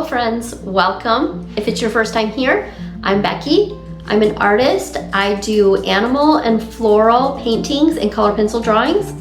friends, welcome. If it's your first time here, I'm Becky. I'm an artist. I do animal and floral paintings and color pencil drawings.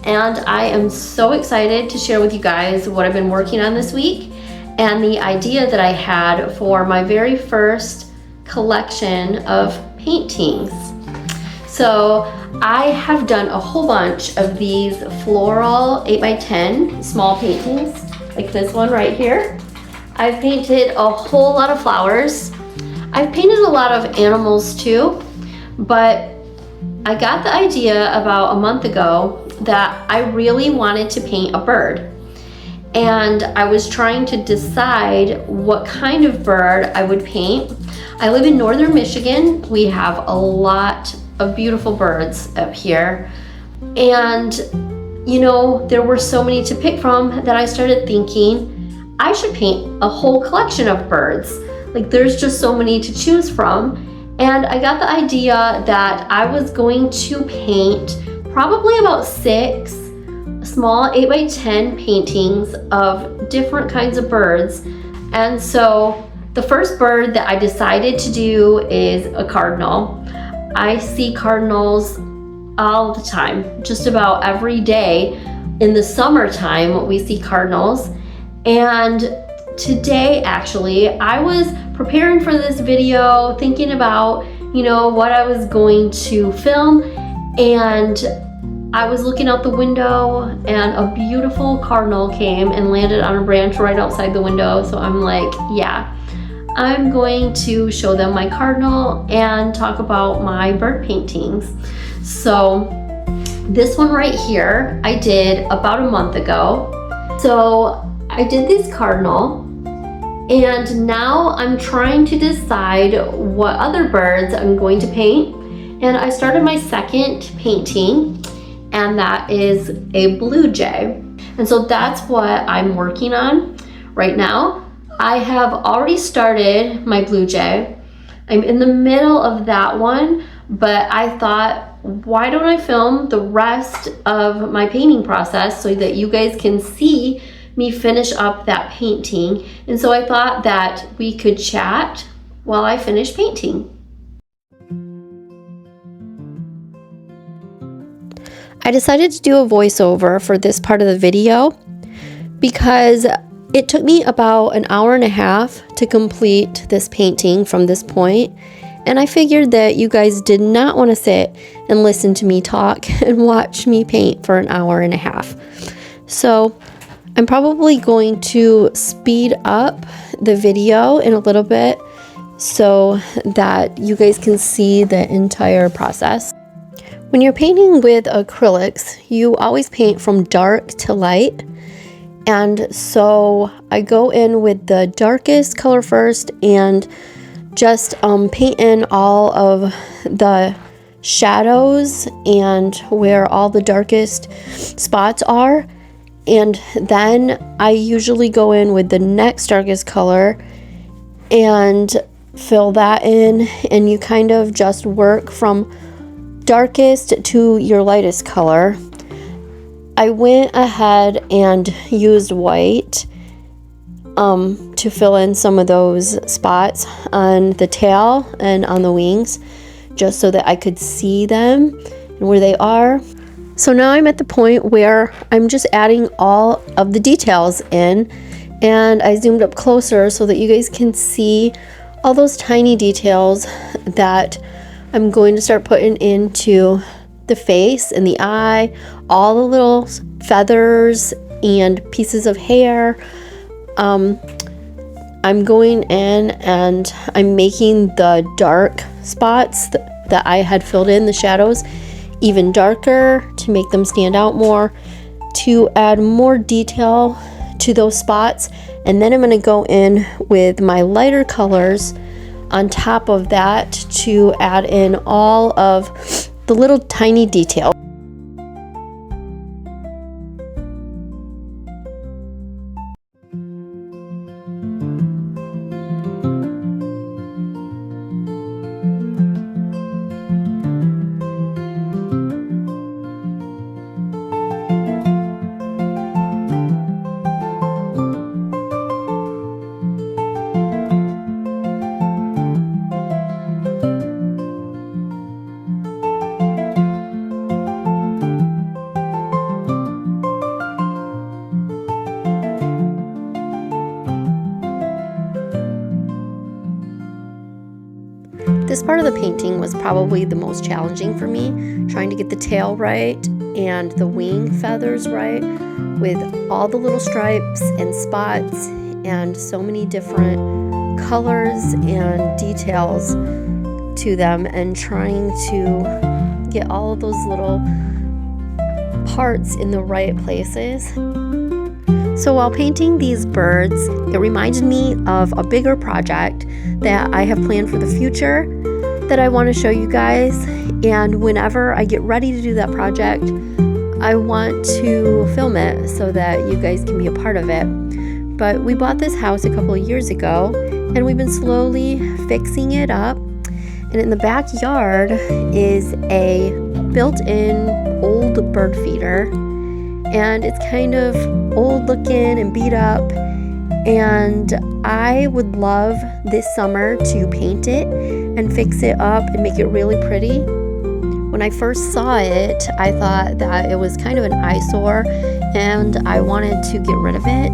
And I am so excited to share with you guys what I've been working on this week and the idea that I had for my very first collection of paintings. So I have done a whole bunch of these floral 8x10 small paintings, like this one right here. I've painted a whole lot of flowers. I've painted a lot of animals too, but I got the idea about a month ago that I really wanted to paint a bird. And I was trying to decide what kind of bird I would paint. I live in northern Michigan. We have a lot of beautiful birds up here. And you know, there were so many to pick from that I started thinking I should paint a whole collection of birds. Like, there's just so many to choose from. And I got the idea that I was going to paint probably about 6 small 8x10 paintings of different kinds of birds. And so the first bird that I decided to do is a cardinal. I see cardinals all the time, just about every day. In the summertime, we see cardinals. And today, actually, I was preparing for this video, thinking about, you know, what I was going to film, and I was looking out the window and a beautiful cardinal came and landed on a branch right outside the window. So I'm like, yeah, I'm going to show them my cardinal and talk about my bird paintings. So this one right here, I did about a month ago. So I did this cardinal, and now I'm trying to decide what other birds I'm going to paint. And I started my second painting, and that is a bluejay. And so that's what I'm working on right now. I have already started my bluejay. I'm in the middle of that one, but I thought, why don't I film the rest of my painting process so that you guys can see me finish up that painting. And so I thought that we could chat while I finish painting. I decided to do a voiceover for this part of the video because it took me about an hour and a half to complete this painting from this point, and I figured that you guys did not want to sit and listen to me talk and watch me paint for an hour and a half. So I'm probably going to speed up the video in a little bit so that you guys can see the entire process. When you're painting with acrylics, you always paint from dark to light. And so I go in with the darkest color first and just paint in all of the shadows and where all the darkest spots are. And then I usually go in with the next darkest color and fill that in, and you kind of just work from darkest to your lightest color. I went ahead and used white to fill in some of those spots on the tail and on the wings, just so that I could see them and where they are. So now I'm at the point where I'm just adding all of the details in, and I zoomed up closer so that you guys can see all those tiny details that I'm going to start putting into the face and the eye, all the little feathers and pieces of hair. I'm going in and I'm making the dark spots that I had filled in, the shadows, even darker to make them stand out more, to add more detail to those spots. And then I'm going to go in with my lighter colors on top of that to add in all of the little tiny details. This part of the painting was probably the most challenging for me, trying to get the tail right and the wing feathers right with all the little stripes and spots and so many different colors and details to them, and trying to get all of those little parts in the right places. So while painting these birds, it reminded me of a bigger project that I have planned for the future that I want to show you guys. And whenever I get ready to do that project, I want to film it so that you guys can be a part of it. But we bought this house a couple of years ago, and we've been slowly fixing it up. And in the backyard is a built-in old bird feeder, and it's kind of old looking and beat up, and I would love this summer to paint it and fix it up and make it really pretty. When I first saw it, I thought that it was kind of an eyesore and I wanted to get rid of it.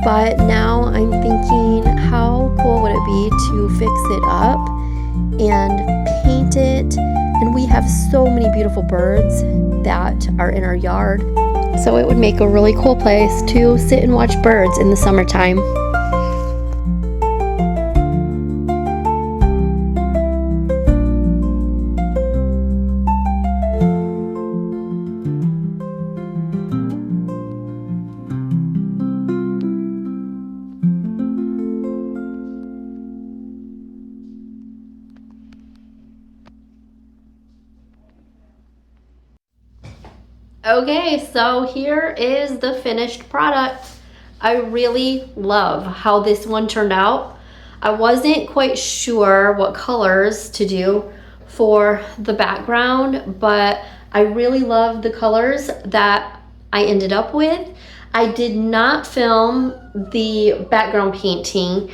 But now I'm thinking, how cool would it be to fix it up and paint it? And we have so many beautiful birds that are in our yard, so it would make a really cool place to sit and watch birds in the summertime. Okay, so here is the finished product. I really love how this one turned out. I wasn't quite sure what colors to do for the background, but I really love the colors that I ended up with. I did not film the background painting,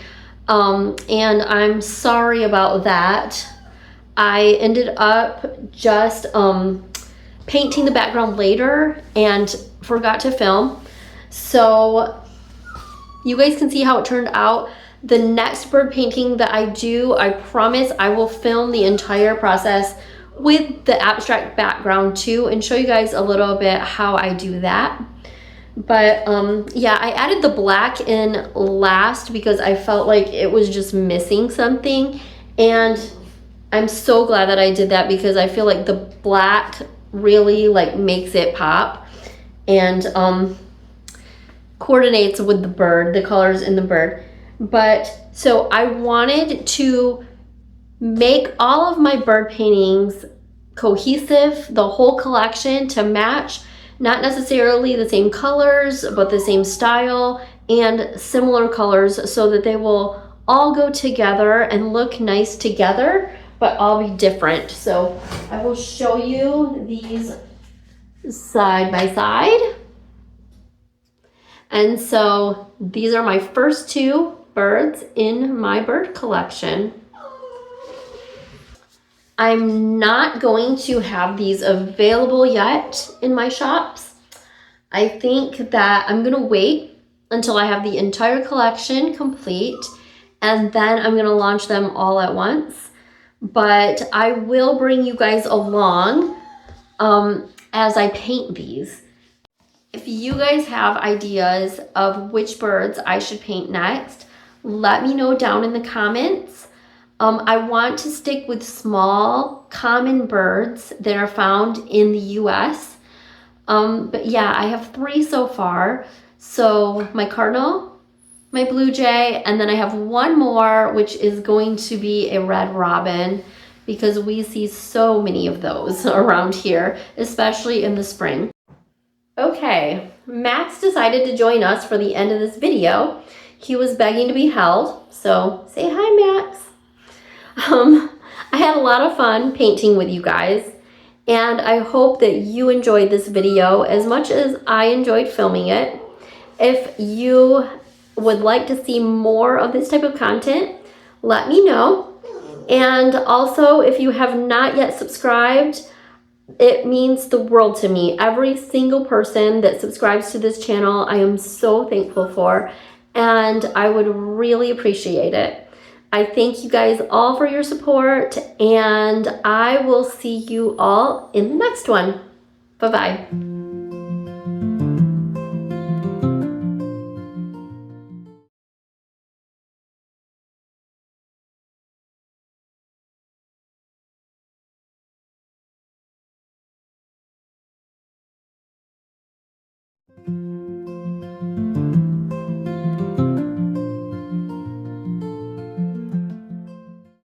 and I'm sorry about that. I ended up just painting the background later and forgot to film. So you guys can see how it turned out. The next bird painting that I do, I promise I will film the entire process with the abstract background too, and show you guys a little bit how I do that. But yeah, I added the black in last because I felt like it was just missing something, and I'm so glad that I did that because I feel like the black really like makes it pop and coordinates with the bird, the colors in the bird. But so I wanted to make all of my bird paintings cohesive, the whole collection to match, not necessarily the same colors, but the same style and similar colors, so that they will all go together and look nice together, but all be different. So I will show you these side by side. And so these are my first two birds in my bird collection. I'm not going to have these available yet in my shops. I think that I'm gonna wait until I have the entire collection complete, and then I'm gonna launch them all at once. But I will bring you guys along as I paint these. If you guys have ideas of which birds I should paint next, let me know down in the comments. I want to stick with small, common birds that are found in the US. But yeah, I have 3 so far. So my cardinal, my blue jay, and then I have one more, which is going to be a red robin, because we see so many of those around here, especially in the spring. Okay, Max decided to join us for the end of this video. He was begging to be held, so say hi, Max. I had a lot of fun painting with you guys, and I hope that you enjoyed this video as much as I enjoyed filming it. If you would like to see more of this type of content, let me know. And also, if you have not yet subscribed, it means the world to me. Every single person that subscribes to this channel, I am so thankful for, and I would really appreciate it. I thank you guys all for your support, and I will see you all in the next one. Bye-bye.